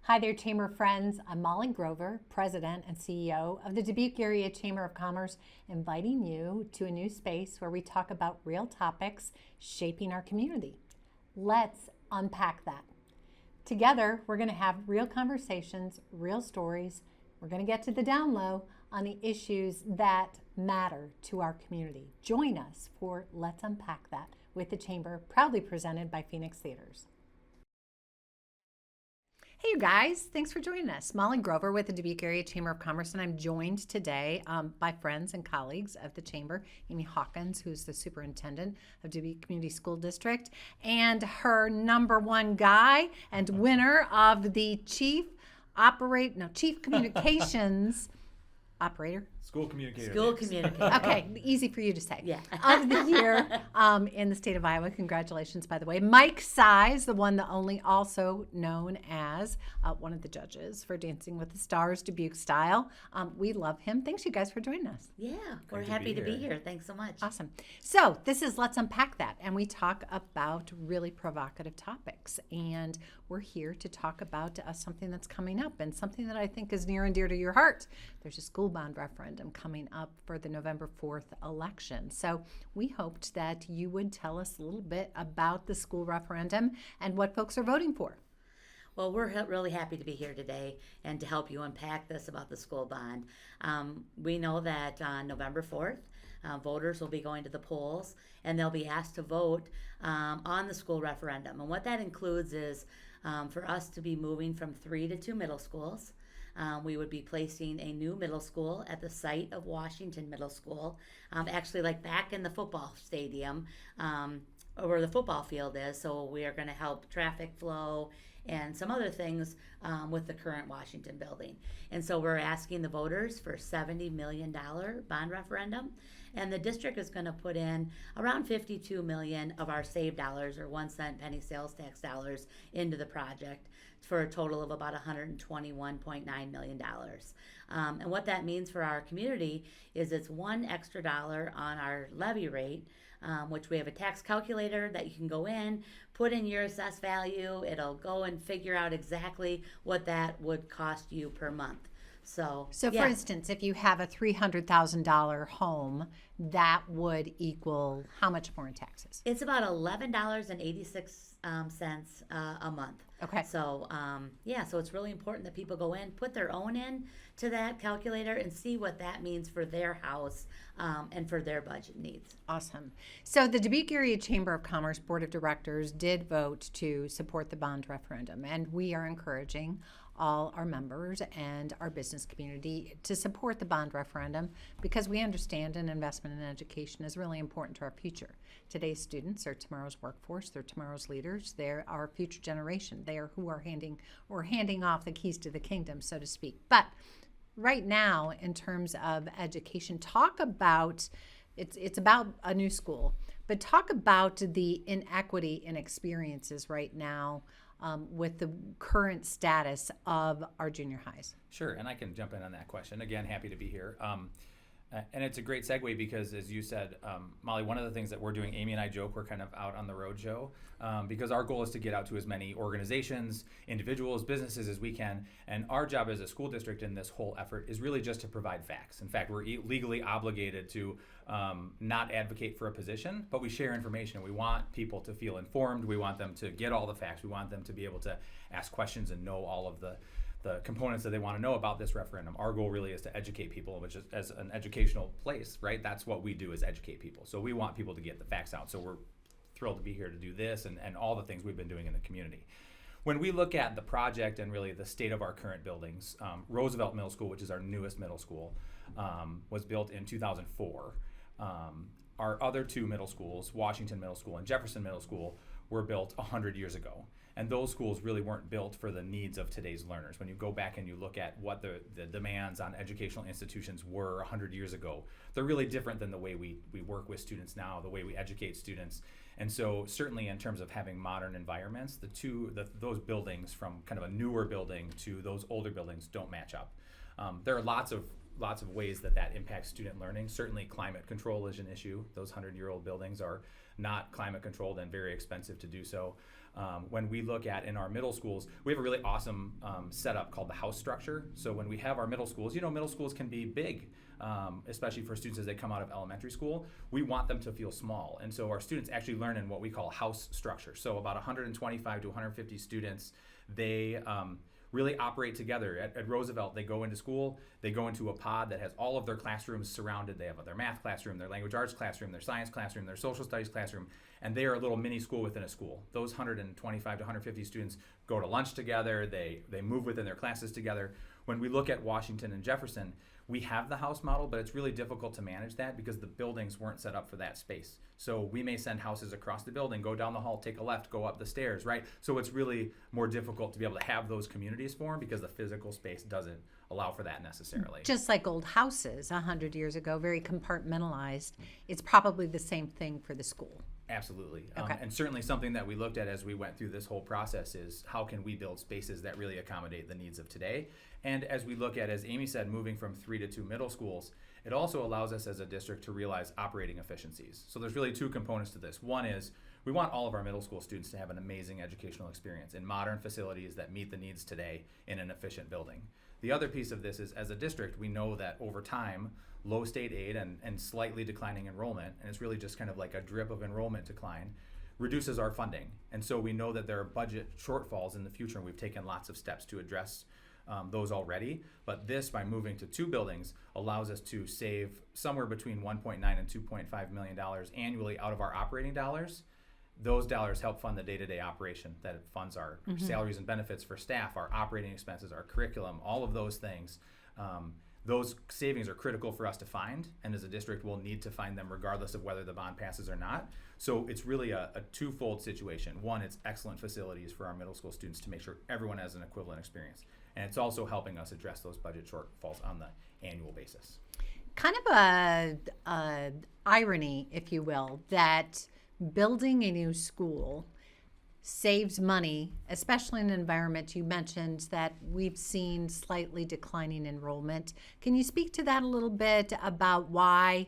Hi there, Chamber friends. I'm Molly Grover, President and CEO of the Dubuque Area Chamber of Commerce, inviting you to a new space where we talk about real topics shaping our community. Let's unpack that. Together, we're going to have real conversations, real stories. We're going to get to the down low on the issues that matter to our community. Join us for Let's Unpack That with the Chamber, proudly presented by Phoenix Theaters. Hey, you guys, thanks for joining us. Molly Grover with the Dubuque Area Chamber of Commerce, and I'm joined today by friends and colleagues of the Chamber, Amy Hawkins, who's the Superintendent of Dubuque Community School District, and her number one guy and winner of the Chief Communications Operator. School communicator. School communicator. Okay, easy for you to say. Yeah. Of the year in the state of Iowa. Congratulations, by the way. Mike Cyze, the one, the only, also known as one of the judges for Dancing with the Stars, Dubuque style. We love him. Thanks, you guys, for joining us. Yeah, we're happy to be here. Thanks so much. Awesome. So this is Let's Unpack That, and we talk about really provocative topics. And we're here to talk about something that's coming up and something that I think is near and dear to your heart. There's a school bond referendum coming up for the November 4th election. So we hoped that you would tell us a little bit about the school referendum and what folks are voting for. Well, we're really happy to be here today and to help you unpack this about the school bond. We know that on November 4th, voters will be going to the polls and they'll be asked to vote on the school referendum. And what that includes is for us to be moving from 3 to 2 middle schools. We would be placing a new middle school at the site of Washington Middle School, actually like back in the football stadium where the football field is. So we are going to help traffic flow and some other things with the current Washington building. And so we're asking the voters for $70 million bond referendum. And the district is going to put in around $52 million of our save dollars, or 1 cent penny sales tax dollars, into the project for a total of about $121.9 million. And what that means for our community is it's $1 extra on our levy rate, which we have a tax calculator that you can go in, put in your assessed value. It'll go and figure out exactly what that would cost you per month. So yeah. For instance, if you have a $300,000 home, that would equal how much more in taxes? It's about $11.86 a month. Okay. So so it's really important that people go in, put their own in to that calculator and see what that means for their house and for their budget needs. Awesome. So the Dubuque Area Chamber of Commerce Board of Directors did vote to support the bond referendum, and we are encouraging all our members and our business community to support the bond referendum because we understand an investment in education is really important to our future. Today's students are tomorrow's workforce, they're tomorrow's leaders, they're our future generation. They are who are handing off the keys to the kingdom, so to speak. But right now, in terms of education, talk about, it's about a new school, but talk about the inequity in experiences right now with the current status of our junior highs. Sure, and I can jump in on that question. Again, happy to be here. And it's a great segue because, as you said, Molly, one of the things that we're doing, Amy and I joke, we're kind of out on the road show because our goal is to get out to as many organizations, individuals, businesses as we can. And our job as a school district in this whole effort is really just to provide facts. In fact, we're legally obligated to not advocate for a position, but we share information. We want people to feel informed. We want them to get all the facts. We want them to be able to ask questions and know all of the components that they want to know about this referendum. Our goal really is to educate people, which is as an educational place, right? That's what we do, is educate people. So we want people to get the facts out. So we're thrilled to be here to do this and all the things we've been doing in the community. When we look at the project and really the state of our current buildings, Roosevelt Middle School, which is our newest middle school, was built in 2004. Our other 2 middle schools, Washington Middle School and Jefferson Middle School, were built 100 years ago. And those schools really weren't built for the needs of today's learners. When you go back and you look at what the demands on educational institutions were 100 years ago, they're really different than the way we work with students now, the way we educate students. And so certainly in terms of having modern environments, those buildings, from kind of a newer building to those older buildings, don't match up. There are lots of ways that impacts student learning. Certainly climate control is an issue. Those 100-year-old buildings are not climate controlled and very expensive to do so. When we look at in our middle schools, we have a really awesome setup called the house structure. So when we have our middle schools, middle schools can be big, especially for students as they come out of elementary school. We want them to feel small. And so our students actually learn in what we call house structure. So about 125 to 150 students, they really operate together. At Roosevelt, they go into school, they go into a pod that has all of their classrooms surrounded. They have their math classroom, their language arts classroom, their science classroom, their social studies classroom, and they are a little mini school within a school. Those 125 to 150 students go to lunch together, they move within their classes together. When we look at Washington and Jefferson, we have the house model, but it's really difficult to manage that because the buildings weren't set up for that space. So we may send houses across the building, go down the hall, take a left, go up the stairs, right? So it's really more difficult to be able to have those communities form because the physical space doesn't allow for that necessarily. Just like old houses 100 years ago, very compartmentalized. It's probably the same thing for the school. Absolutely. Okay. And certainly something that we looked at as we went through this whole process is how can we build spaces that really accommodate the needs of today. And as we look at, as Amy said, moving from 3 to 2 middle schools, it also allows us as a district to realize operating efficiencies. So there's really two components to this. One is we want all of our middle school students to have an amazing educational experience in modern facilities that meet the needs today in an efficient building. The other piece of this is as a district, we know that over time, low state aid and slightly declining enrollment, and it's really just kind of like a drip of enrollment decline, reduces our funding. And so we know that there are budget shortfalls in the future, and we've taken lots of steps to address those already. But this, by moving to 2 buildings, allows us to save somewhere between $1.9 and $2.5 million annually out of our operating dollars. Those dollars help fund the day-to-day operation. That funds our salaries and benefits for staff, our operating expenses, our curriculum, all of those things. Those savings are critical for us to find, and as a district, we'll need to find them regardless of whether the bond passes or not. So it's really a twofold situation. One, it's excellent facilities for our middle school students to make sure everyone has an equivalent experience. And it's also helping us address those budget shortfalls on the annual basis. Kind of a irony, if you will, that building a new school saves money, especially in an environment you mentioned that we've seen slightly declining enrollment. Can you speak to that a little bit about why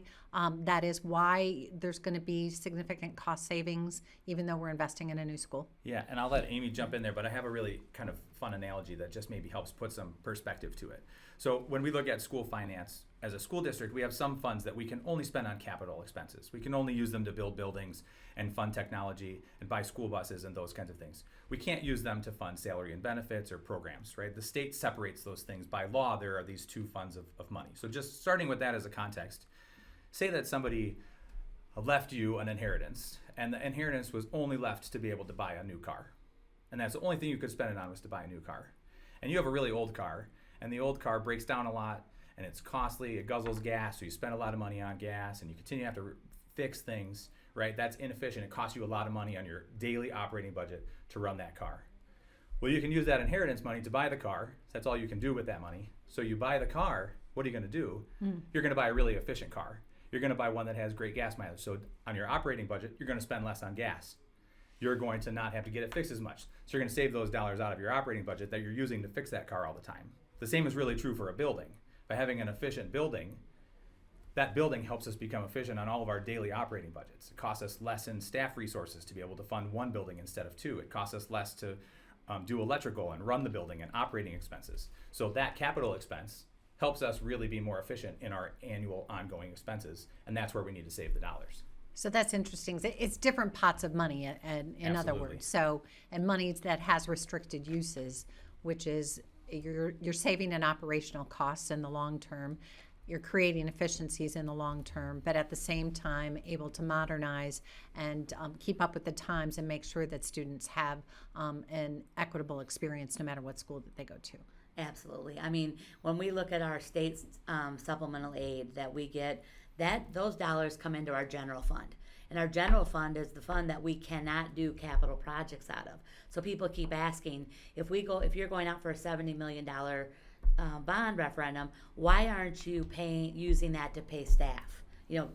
that is, why there's going to be significant cost savings even though we're investing in a new school? Yeah, and I'll let Amy jump in there, but I have a really kind of fun analogy that just maybe helps put some perspective to it. So when we look at school finance, as a school district, we have some funds that we can only spend on capital expenses. We can only use them to build buildings and fund technology and buy school buses and those kinds of things. We can't use them to fund salary and benefits or programs, right? The state separates those things. By law, there are these 2 funds of money. So just starting with that as a context, say that somebody left you an inheritance, and the inheritance was only left to be able to buy a new car. And that's the only thing you could spend it on was to buy a new car. And you have a really old car, and the old car breaks down a lot, and it's costly, it guzzles gas, so you spend a lot of money on gas, and you continue to have to fix things, right? That's inefficient. It costs you a lot of money on your daily operating budget to run that car. Well, you can use that inheritance money to buy the car. That's all you can do with that money. So you buy the car, what are you going to do? You're going to buy a really efficient car. You're going to buy one that has great gas mileage. So on your operating budget, you're going to spend less on gas. You're going to not have to get it fixed as much. So you're going to save those dollars out of your operating budget that you're using to fix that car all the time. The same is really true for a building. By having an efficient building, that building helps us become efficient on all of our daily operating budgets. It costs us less in staff resources to be able to fund 1 building instead of 2. It costs us less to do electrical and run the building and operating expenses. So that capital expense helps us really be more efficient in our annual ongoing expenses, and that's where we need to save the dollars. So that's interesting. It's different pots of money, and in other Absolutely. words. So, and money that has restricted uses, which is you're saving in operational costs in the long term. You're creating efficiencies in the long term, but at the same time able to modernize and keep up with the times and make sure that students have an equitable experience no matter what school that they go to. Absolutely. I mean, when we look at our state's supplemental aid that we get, those dollars come into our general fund. And our general fund is the fund that we cannot do capital projects out of. So people keep asking, if you're going out for a $70 million bond referendum, why aren't you using that to pay staff?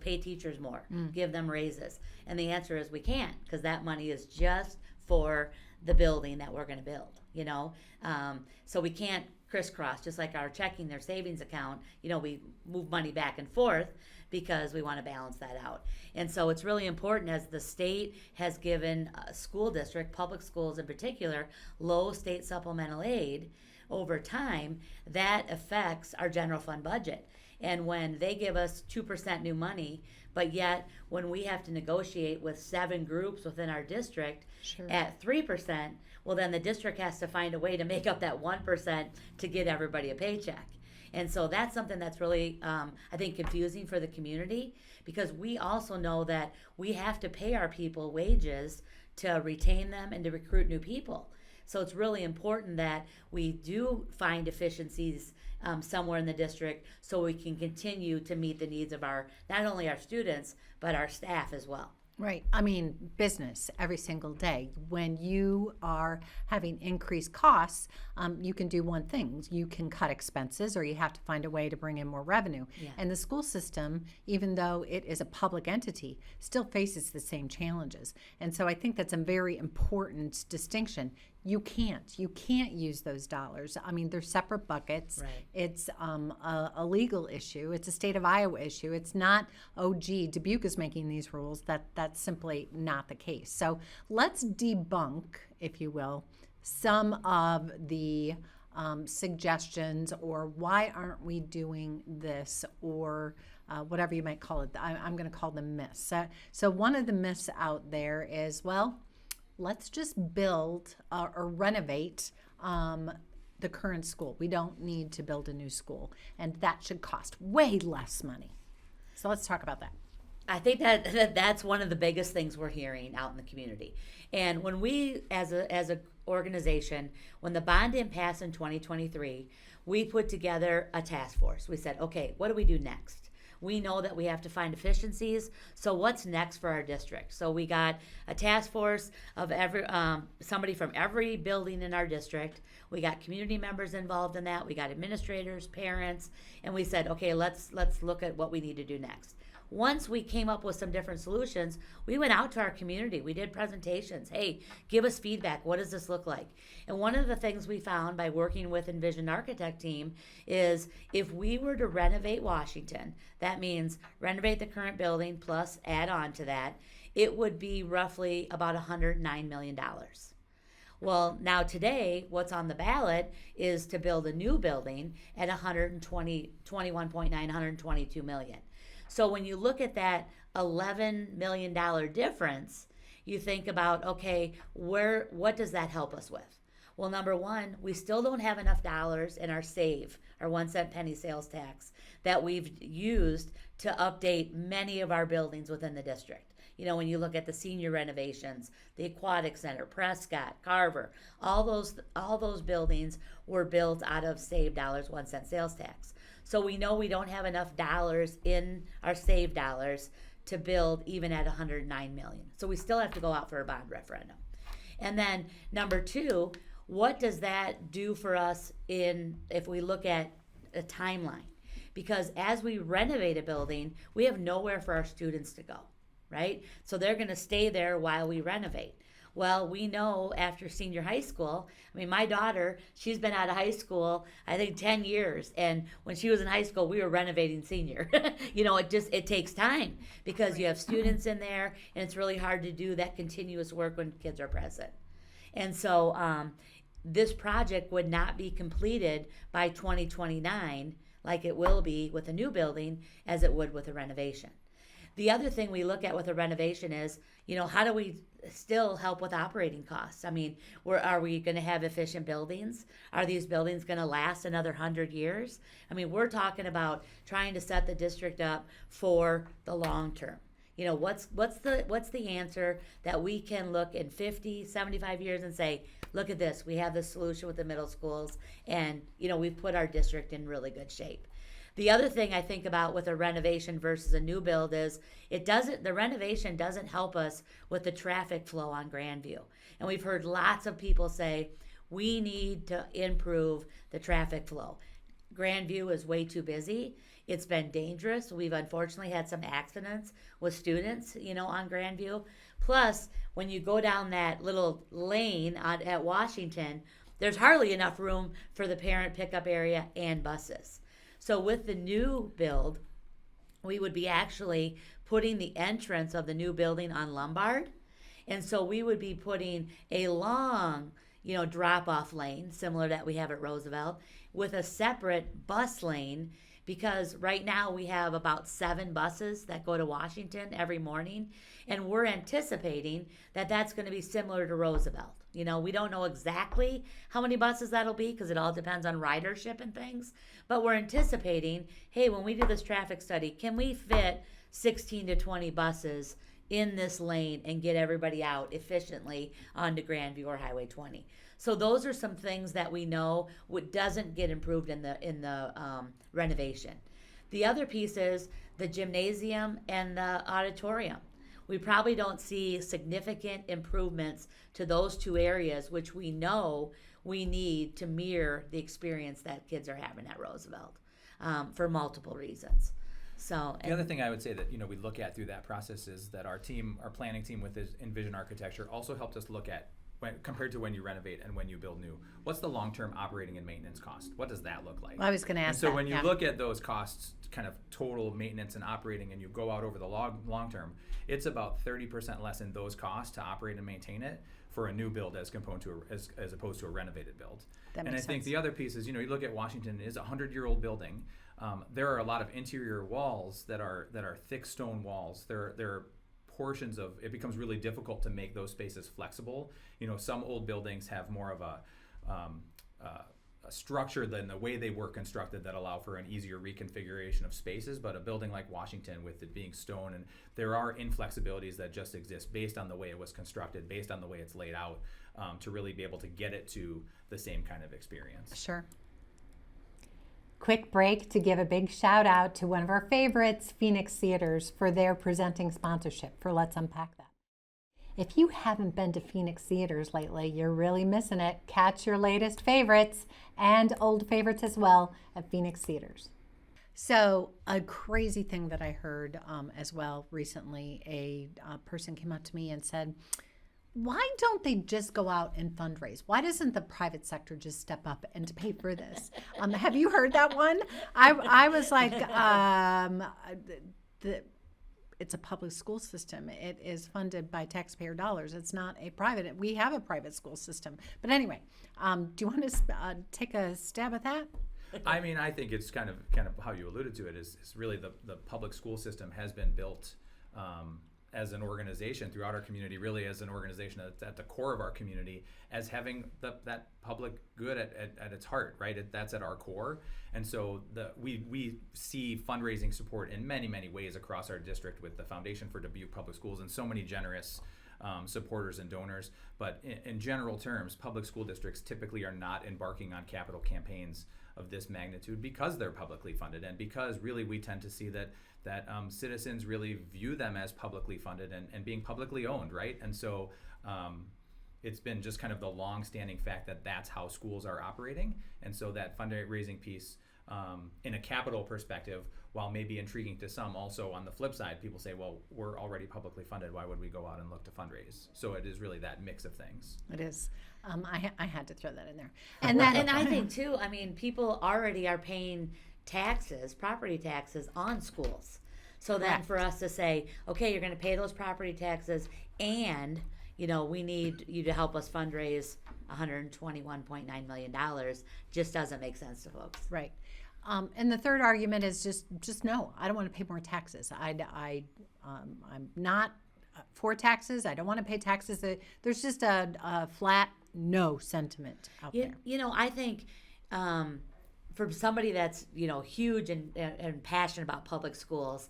Pay teachers more, give them raises. And the answer is we can't, because that money is just for the building that we're going to build, so we can't crisscross, just like our checking, their savings account, we move money back and forth because we want to balance that out. And so it's really important, as the state has given school district, public schools in particular, low state supplemental aid over time, that affects our general fund budget. And when they give us 2% new money, but yet when we have to negotiate with 7 groups within our district Sure. at 3%, well, then the district has to find a way to make up that 1% to get everybody a paycheck. And so that's something that's really, I think, confusing for the community, because we also know that we have to pay our people wages to retain them and to recruit new people. So it's really important that we do find efficiencies somewhere in the district so we can continue to meet the needs of our, not only our students, but our staff as well. Right. I mean, business every single day. When you are having increased costs, you can do one thing. You can cut expenses, or you have to find a way to bring in more revenue. Yeah. And the school system, even though it is a public entity, still faces the same challenges. And so I think that's a very important distinction. You can't use those dollars. I mean, they're separate buckets. Right. It's a legal issue. It's a state of Iowa issue. It's not, oh, gee, Dubuque is making these rules. That's simply not the case. So let's debunk, if you will, some of the suggestions, or why aren't we doing this, or whatever you might call it. I'm going to call them myths. So one of the myths out there is, well, let's just build or renovate the current school. We don't need to build a new school, and that should cost way less money. So let's talk about that. I think that's one of the biggest things we're hearing out in the community. And when we, as a organization, when the bond didn't pass in 2023, we put together a task force. We said, okay, what do we do next? We know that we have to find efficiencies. So what's next for our district? So we got a task force of somebody from every building in our district. We got community members involved in that. We got administrators, parents, and we said, okay, let's look at what we need to do next. Once we came up with some different solutions, we went out to our community. We did presentations. Hey, give us feedback. What does this look like? And one of the things we found by working with Envision Architect team is, if we were to renovate Washington, that means renovate the current building plus add on to that, it would be roughly about $109 million. Well, now today, what's on the ballot is to build a new building at 122 million. So when you look at that $11 million difference, you think about, okay, what does that help us with? Well, number one, we still don't have enough dollars in our SAVE, our 1 cent penny sales tax, that we've used to update many of our buildings within the district. You know, when you look at the senior renovations, the Aquatic Center, Prescott, Carver, all those buildings were built out of SAVE dollars, 1 cent sales tax. So we know we don't have enough dollars in our SAVE dollars to build even at $109 million. So we still have to go out for a bond referendum. And then number two, what does that do for us if we look at a timeline? Because as we renovate a building, we have nowhere for our students to go, right? So they're going to stay there while we renovate. Well, we know after senior high school, I mean, my daughter, she's been out of high school, I think 10 years. And when she was in high school, we were renovating senior. You know, it takes time because you have students in there, and it's really hard to do that continuous work when kids are present. And so this project would not be completed by 2029 like it will be with a new building as it would with a renovation. The other thing we look at with a renovation is, you know, how do we still help with operating costs? I mean, are we going to have efficient buildings? Are these buildings going to last another 100 years? I mean, we're talking about trying to set the district up for the long term. You know, what's the answer that we can look in 50, 75 years and say, look at this, we have this solution with the middle schools, and, you know, we've put our district in really good shape. The other thing I think about with a renovation versus a new build is the renovation doesn't help us with the traffic flow on Grandview. And we've heard lots of people say, we need to improve the traffic flow. Grandview is way too busy. It's been dangerous. We've unfortunately had some accidents with students, you know, on Grandview. Plus, when you go down that little lane at Washington, there's hardly enough room for the parent pickup area and buses. So with the new build, we would be actually putting the entrance of the new building on Lombard. And so we would be putting a long, drop-off lane, similar that we have at Roosevelt, with a separate bus lane, because right now we have about 7 buses that go to Washington every morning, and we're anticipating that that's going to be similar to Roosevelt. We don't know exactly how many buses that'll be because it all depends on ridership and things, but we're anticipating, hey, when we do this traffic study, can we fit 16 to 20 buses in this lane and get everybody out efficiently onto Grandview or Highway 20? So those are some things that we know what doesn't get improved in the renovation. The other piece is the gymnasium and the auditorium. We probably don't see significant improvements to those 2 areas, which we know we need to mirror the experience that kids are having at Roosevelt for multiple reasons. So the other thing I would say that we look at through that process is that our planning team with this Envision Architecture also helped us look at, compared to when you renovate and when you build new, what's the long-term operating and maintenance cost? What does that look like? I was going to ask so that. when you look at those costs, kind of total maintenance and operating, and you go out over the long term, it's about 30% less in those costs to operate and maintain it for a new build as opposed to a renovated build. That and I makes think sense. the other piece is, you look at Washington, it is a 100-year-old building. There are a lot of interior walls that are thick stone walls. There are portions of it becomes really difficult to make those spaces flexible. Some old buildings have more of a structure than the way they were constructed that allow for an easier reconfiguration of spaces. But a building like Washington, with it being stone, and there are inflexibilities that just exist based on the way it was constructed, based on the way it's laid out, to really be able to get it to the same kind of experience. Sure. Quick break to give a big shout out to one of our favorites, Phoenix Theaters, for their presenting sponsorship for Let's Unpack That. If you haven't been to Phoenix Theaters lately, you're really missing it. Catch your latest favorites and old favorites as well at Phoenix Theaters. So a crazy thing that I heard as well recently, a person came up to me and said, why don't they just go out and fundraise? Why doesn't the private sector just step up and pay for this? Have you heard that one? I was like, it's a public school system. It is funded by taxpayer dollars. It's not a private. We have a private school system. But anyway, do you want to take a stab at that? I mean, I think it's kind of how you alluded to it is really the public school system has been built as an organization throughout our community, really as an organization that's at the core of our community, as having that public good at its heart, right? That's at our core. And so we see fundraising support in many, many ways across our district with the Foundation for Dubuque Public Schools and so many generous supporters and donors. But in general terms, public school districts typically are not embarking on capital campaigns of this magnitude because they're publicly funded, and because really we tend to see that citizens really view them as publicly funded and being publicly owned, right? And so it's been just kind of the long-standing fact that that's how schools are operating. And so that fundraising piece, in a capital perspective, while maybe intriguing to some, also on the flip side, people say, well, we're already publicly funded. Why would we go out and look to fundraise? So it is really that mix of things. It is. I had to throw that in there. And I think too, I mean, people already are paying taxes, property taxes on schools. So then Correct. for us to say, okay, you're going to pay those property taxes, and we need you to help us fundraise $121.9 million, just doesn't make sense to folks. Right. And the third argument is just no. I don't want to pay more taxes. I'm not for taxes. I don't want to pay taxes. There's just a flat no sentiment out there. I think for somebody that's huge and passionate about public schools,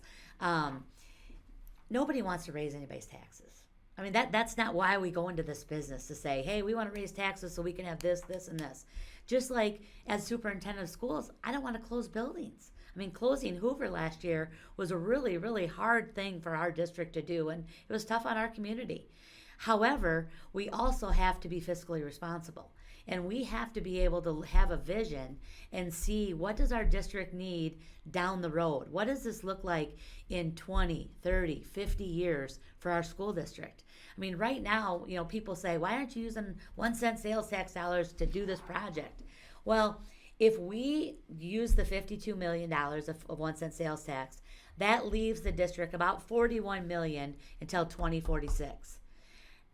nobody wants to raise anybody's taxes. I mean, that's not why we go into this business, to say, hey, we want to raise taxes so we can have this, this, and this. Just like as superintendent of schools, I don't want to close buildings. I mean, closing Hoover last year was a really, really hard thing for our district to do, and it was tough on our community. However, we also have to be fiscally responsible, and we have to be able to have a vision and see, what does our district need down the road? What does this look like in 20, 30, 50 years for our school district? I mean, right now, people say, why aren't you using 1 cent sales tax dollars to do this project? Well, if we use the $52 million of 1 cent sales tax, That leaves the district about 41 million until 2046.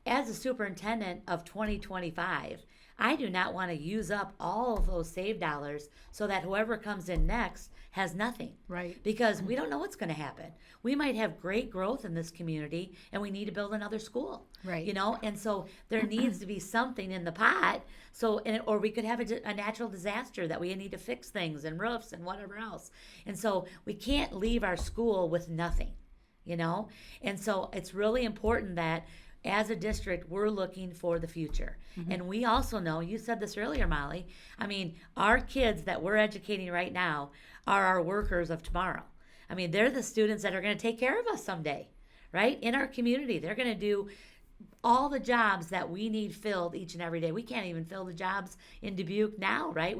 As a superintendent of 2025, I do not want to use up all of those saved dollars so that whoever comes in next has nothing. Right. Because we don't know what's going to happen. We might have great growth in this community and we need to build another school. Right. You know, and so there needs to be something in the pot. So, or we could have a natural disaster that we need to fix things and roofs and whatever else. And so we can't leave our school with nothing, you know? And so it's really important that as a district, we're looking for the future. And we also know, you said this earlier, Molly, I mean, our kids that we're educating right now are our workers of tomorrow. I mean, they're the students that are going to take care of us someday, right? In our community, they're going to do all the jobs that we need filled each and every day. We can't even fill the jobs in Dubuque now, right?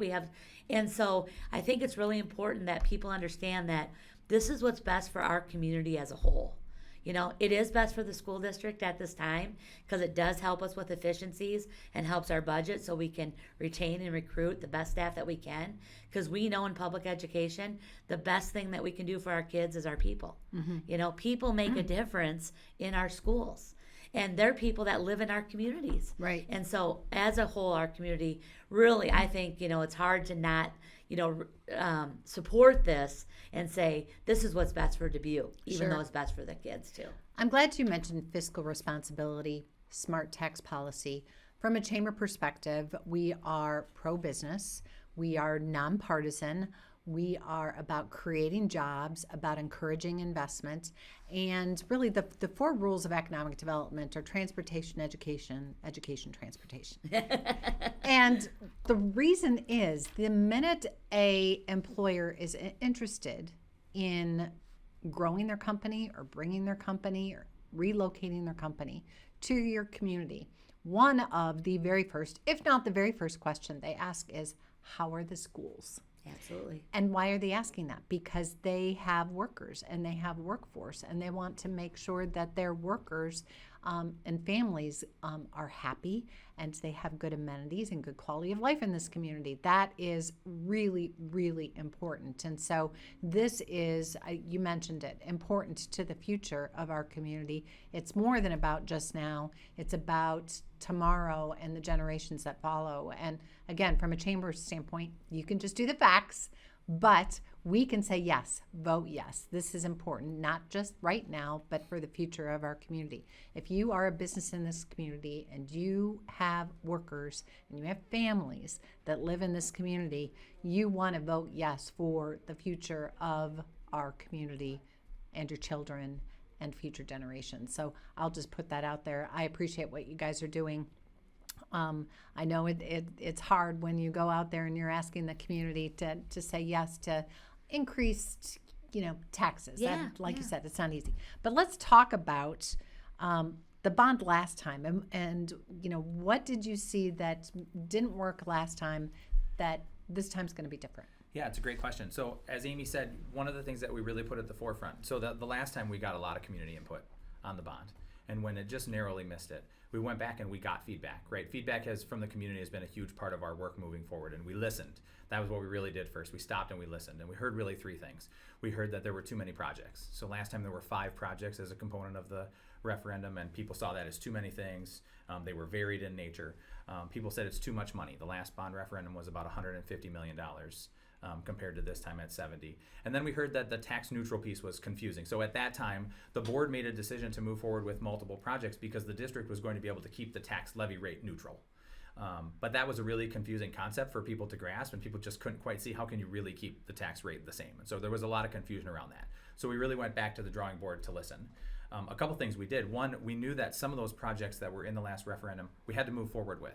And so I think it's really important that people understand that this is what's best for our community as a whole. You know, it is best for the school district at this time because it does help us with efficiencies and helps our budget so we can retain and recruit the best staff that we can. Because we know in public education, the best thing that we can do for our kids is our people. You know, people make a difference in our schools. And they're people that live in our communities. Right. And so as a whole, our community, really, I think, you know, it's hard to not, you know, support this and say, this is what's best for Dubuque, even Sure. though it's best for the kids too. I'm glad you mentioned fiscal responsibility, smart tax policy. From a chamber perspective, we are pro-business. We are nonpartisan. We are about creating jobs, about encouraging investment. And really the four rules of economic development are transportation, education, transportation. And the reason is the minute a employer is interested in growing their company or bringing their company or relocating their company to your community, one of the very first, if not the very first question they ask is, how are the schools? Absolutely. And why are they asking that? Because they have workers and they have workforce and they want to make sure that their workers and families are happy and they have good amenities and good quality of life in this community. That is really, really important. And so this is, you mentioned it, important to the future of our community. It's more than about just now. It's about tomorrow and the generations that follow. And again, from a chamber standpoint, you can just do the facts, but we can say yes, vote yes. This is important, not just right now, but for the future of our community. If you are a business in this community and you have workers and you have families that live in this community, you want to vote yes for the future of our community and your children and future generations. So I'll just put that out there. I appreciate what you guys are doing. I know it's hard when you go out there and you're asking the community to say yes to increased, taxes. Yeah, Like you yeah. said, it's not easy. But let's talk about the bond last time, and what did you see that didn't work last time that this time's going to be different? Yeah, it's a great question. So as Amy said, one of the things that we really put at the forefront, so the last time we got a lot of community input on the bond, and when it just narrowly missed it, we went back and we got feedback, right? Feedback from the community has been a huge part of our work moving forward, and we listened. That was what we really did first. We stopped and we listened, and we heard really three things. We heard that there were too many projects. So last time there were 5 projects as a component of the referendum, and people saw that as too many things. They were varied in nature. People said it's too much money. The last bond referendum was about $150 million. Compared to this time at 70. And then we heard that the tax neutral piece was confusing. So at that time, the board made a decision to move forward with multiple projects because the district was going to be able to keep the tax levy rate neutral. But that was a really confusing concept for people to grasp, and people just couldn't quite see how can you really keep the tax rate the same. And so there was a lot of confusion around that. So we really went back to the drawing board to listen. A couple things we did. One, we knew that some of those projects that were in the last referendum, we had to move forward with.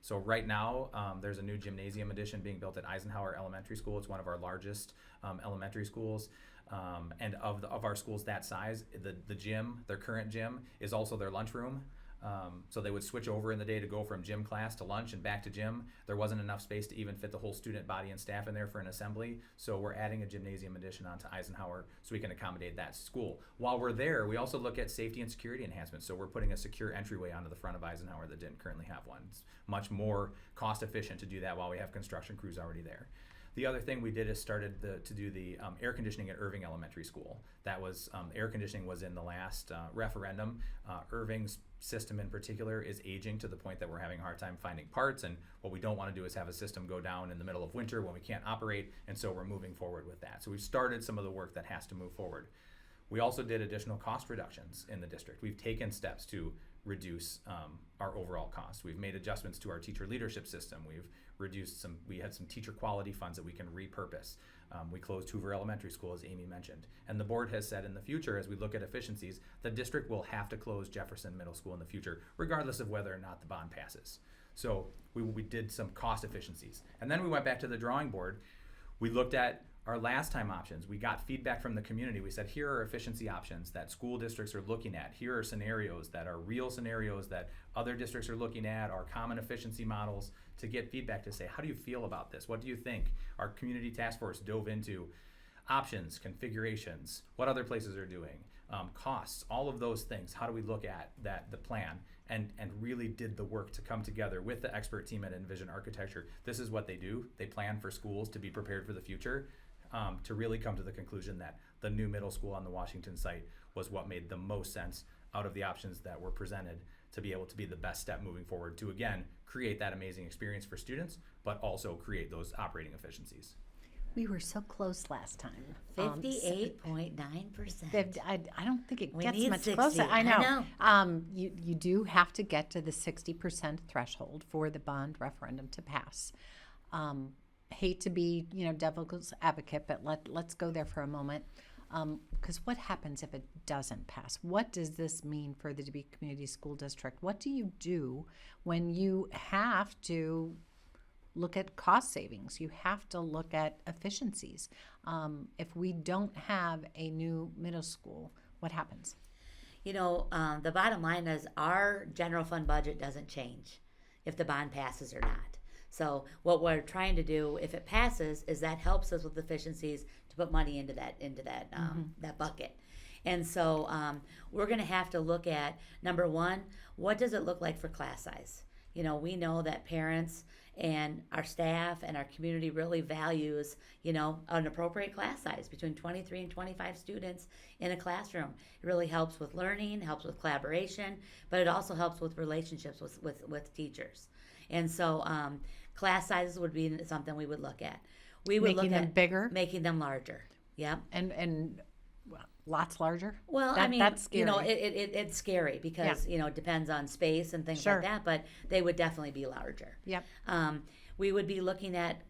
So right now, there's a new gymnasium addition being built at Eisenhower Elementary School. It's one of our largest elementary schools. And of our schools that size, the gym, their current gym, is also their lunchroom. So they would switch over in the day to go from gym class to lunch and back to gym. There wasn't enough space to even fit the whole student body and staff in there for an assembly. So we're adding a gymnasium addition onto Eisenhower so we can accommodate that school. While we're there, we also look at safety and security enhancements. So we're putting a secure entryway onto the front of Eisenhower that didn't currently have one. It's much more cost efficient to do that while we have construction crews already there. The other thing we did is started to do the air conditioning at Irving Elementary School. That was, air conditioning was in the last referendum. Irving's system in particular is aging to the point that we're having a hard time finding parts, and what we don't want to do is have a system go down in the middle of winter when we can't operate, and so we're moving forward with that. So we've started some of the work that has to move forward. We also did additional cost reductions in the district. We've taken steps to reduce our overall cost. We've made adjustments to our teacher leadership system. We had some teacher quality funds that we can repurpose. We closed Hoover Elementary School, as Amy mentioned. And the board has said in the future, as we look at efficiencies, the district will have to close Jefferson Middle School in the future, regardless of whether or not the bond passes. So we did some cost efficiencies. And then we went back to the drawing board. We looked at our last time options. We got feedback from the community. We said, here are efficiency options that school districts are looking at. Here are scenarios that are real scenarios that other districts are looking at, our common efficiency models, to get feedback to say, how do you feel about this? What do you think? Our community task force dove into options, configurations, what other places are doing, costs, all of those things. How do we look at the plan? And really did the work to come together with the expert team at Envision Architecture. This is what they do. They plan for schools to be prepared for the future. To really come to the conclusion that the new middle school on the Washington site was what made the most sense out of the options that were presented to be able to be the best step moving forward to, again, create that amazing experience for students, but also create those operating efficiencies. We were so close last time. 58.9%. I don't think it We gets need much 60. closer. I know. know. You do have to get to the 60% threshold for the bond referendum to pass. Hate to be, devil's advocate, but let's go there for a moment. Because what happens if it doesn't pass? What does this mean for the Dubuque Community School District? What do you do when you have to look at cost savings? You have to look at efficiencies. If we don't have a new middle school, what happens? The bottom line is our general fund budget doesn't change if the bond passes or not. So what we're trying to do, if it passes, is that helps us with efficiencies to put money into that bucket. And so we're going to have to look at, number one, what does it look like for class size? We know that parents and our staff and our community really values, an appropriate class size between 23 and 25 students in a classroom. It really helps with learning, helps with collaboration, but it also helps with relationships with teachers. And so class sizes would be something we would look at. We would making look them at bigger, making them larger. Yep. And lots larger. Well, that's scary. It's scary because it depends on space and things Sure. like that. But they would definitely be larger. Yep. We would be looking at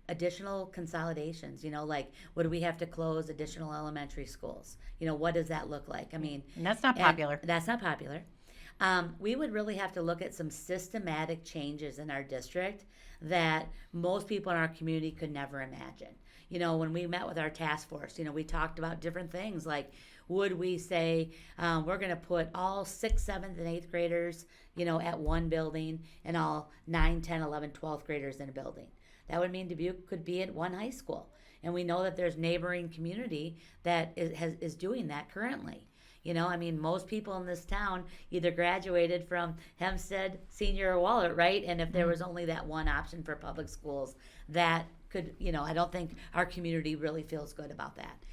additional consolidations. Like would we have to close additional elementary schools? What does that look like? And that's not popular. That's not popular. We would really have to look at some systematic changes in our district that most people in our community could never imagine. When we met with our task force, we talked about different things like, would we say we're going to put all 6th, 7th, and 8th graders, at one building and all 9, 10, 11, 12th graders in a building? That would mean Dubuque could be at one high school. And we know that there's neighboring community that is doing that currently. Most people in this town either graduated from Hempstead, Senior, or Wahlert, right? And if there was only that one option for public schools, that could, I don't think our community really feels good about that.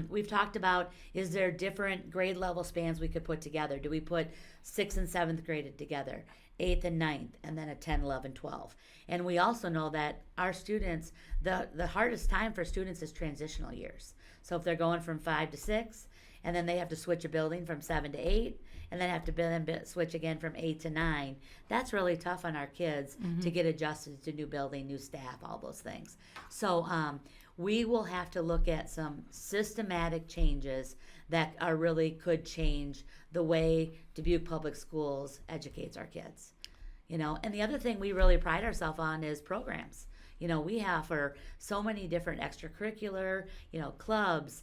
We've talked about, is there different grade level spans we could put together? Do we put 6th and 7th graded together, 8th and 9th, and then a 10, 11, 12? And we also know that our students, the hardest time for students is transitional years. So if they're going from 5 to 6, and then they have to switch a building from 7 to 8, and then have to switch again from 8 to 9. That's really tough on our kids to get adjusted to new building, new staff, all those things. So we will have to look at some systematic changes that are really could change the way Dubuque Public Schools educates our kids. And the other thing we really pride ourselves on is programs. We offer so many different extracurricular, clubs,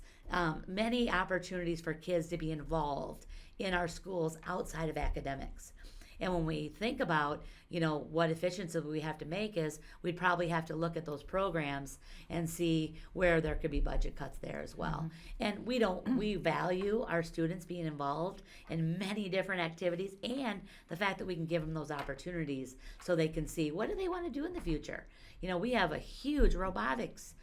many opportunities for kids to be involved in our schools outside of academics. And when we think about, what efficiency we have to make is we'd probably have to look at those programs and see where there could be budget cuts there as well. And we value our students being involved in many different activities, and the fact that we can give them those opportunities so they can see what do they want to do in the future. We have a huge robotics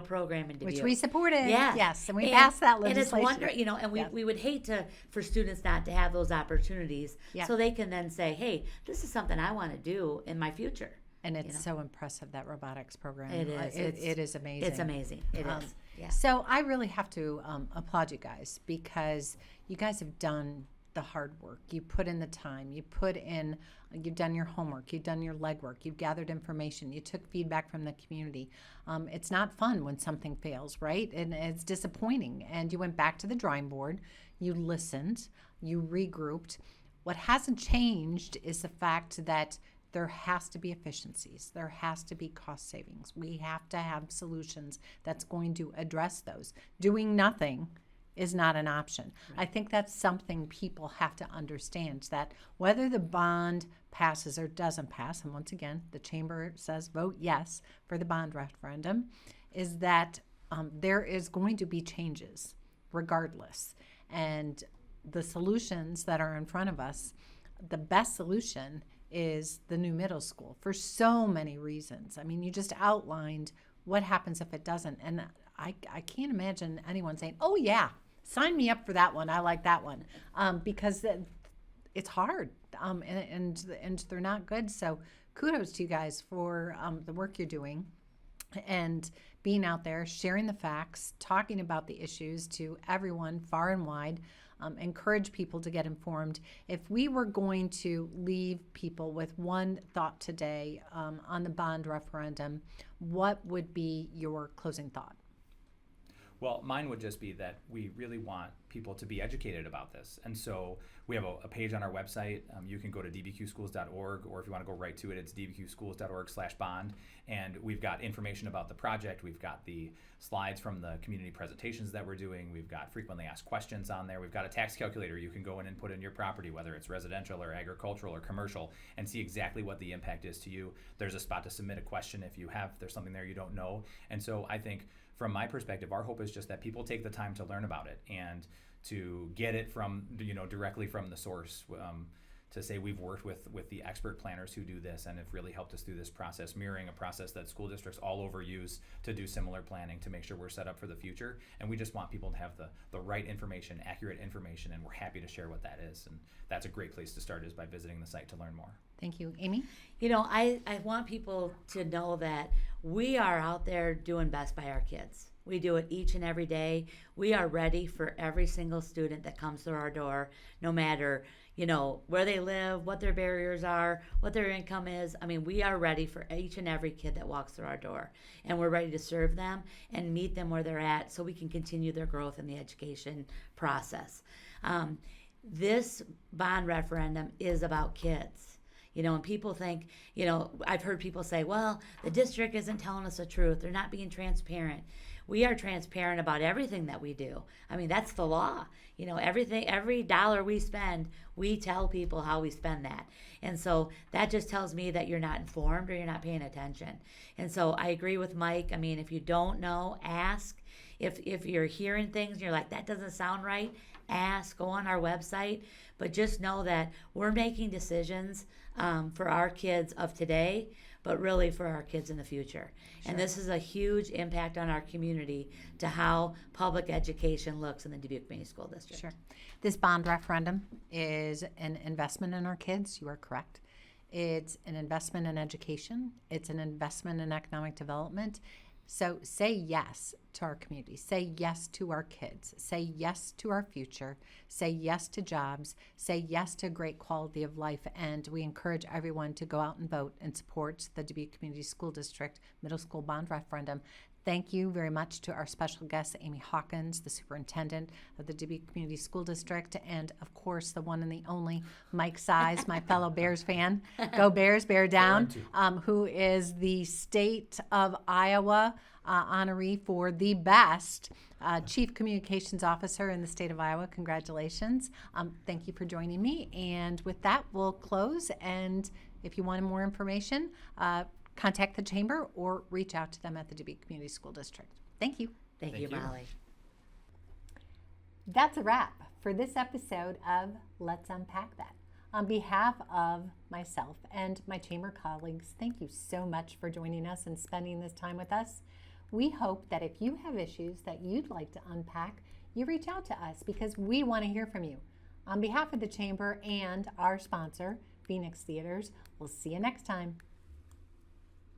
program in Dubuque. Which we supported. Yeah. Yes, and we passed that legislation. And it's and we would hate for students not to have those opportunities so they can then say, hey, this is something I want to do in my future. And it's so impressive, that robotics program. It is. It is amazing. It's amazing. It is. Yeah. So I really have to applaud you guys, because you guys have done the hard work. You put in the time. You've done your homework. You've done your legwork. You've gathered information. You took feedback from the community. It's not fun when something fails, right? And it's disappointing. And you went back to the drawing board. You listened. You regrouped. What hasn't changed is the fact that there has to be efficiencies. There has to be cost savings. We have to have solutions that's going to address those. Doing nothing is not an option. Right. I think that's something people have to understand, that whether the bond passes or doesn't pass, and once again, the chamber says vote yes for the bond referendum, is that there is going to be changes regardless. And the solutions that are in front of us, the best solution is the new middle school for so many reasons. I mean, you just outlined what happens if it doesn't. And I can't imagine anyone saying, oh yeah, sign me up for that one. I like that one. Because it's hard and they're not good. So kudos to you guys for the work you're doing and being out there, sharing the facts, talking about the issues to everyone far and wide. Encourage people to get informed. If we were going to leave people with one thought today on the bond referendum, what would be your closing thought? Well, mine would just be that we really want people to be educated about this. And so we have a page on our website. You can go to dbqschools.org, or if you want to go right to it, it's dbqschools.org/bond. And we've got information about the project. We've got the slides from the community presentations that we're doing. We've got frequently asked questions on there. We've got a tax calculator. You can go in and put in your property, whether it's residential or agricultural or commercial, and see exactly what the impact is to you. There's a spot to submit a question if there's something there you don't know. And so I think, from my perspective, our hope is just that people take the time to learn about it and to get it from, directly from the source, to say we've worked with the expert planners who do this and have really helped us through this process, mirroring a process that school districts all over use to do similar planning to make sure we're set up for the future. And we just want people to have the right information, accurate information, and we're happy to share what that is. And that's a great place to start, is by visiting the site to learn more. Thank you. Amy? I want people to know that we are out there doing best by our kids. We do it each and every day. We are ready for every single student that comes through our door, no matter, where they live, what their barriers are, what their income is. I mean, we are ready for each and every kid that walks through our door. And we're ready to serve them and meet them where they're at so we can continue their growth in the education process. This bond referendum is about kids. And people think, I've heard people say, well, the district isn't telling us the truth. They're not being transparent. We are transparent about everything that we do. I mean, that's the law. Every dollar we spend, we tell people how we spend that. And so that just tells me that you're not informed or you're not paying attention. And so I agree with Mike. I mean, if you don't know, ask. If you're hearing things and you're like, that doesn't sound right, ask, go on our website. But just know that we're making decisions for our kids of today, but really for our kids in the future. Sure. And this is a huge impact on our community to how public education looks in the Dubuque Community School District. Sure. This bond referendum is an investment in our kids. You are correct. It's an investment in education. It's an investment in economic development. So say yes to our community. Say yes to our kids. Say yes to our future. Say yes to jobs. Say yes to great quality of life. And we encourage everyone to go out and vote and support the Dubuque Community School District Middle School Bond Referendum. Thank you very much to our special guest, Amy Hawkins, the superintendent of the Dubuque Community School District, and of course, the one and the only Mike Cyze, my fellow Bears fan. Go Bears, bear down, who is the state of Iowa honoree for the best Chief Communications Officer in the state of Iowa. Congratulations. Thank you for joining me. And with that, we'll close and If you want more information, contact the chamber or reach out to them at the Dubuque Community School District. Thank you. Thank you, Molly. That's a wrap for this episode of Let's Unpack That. On behalf of myself and my chamber colleagues, thank you so much for joining us and spending this time with us. We hope that if you have issues that you'd like to unpack, you reach out to us because we want to hear from you. On behalf of the chamber and our sponsor, Phoenix Theaters, we'll see you next time.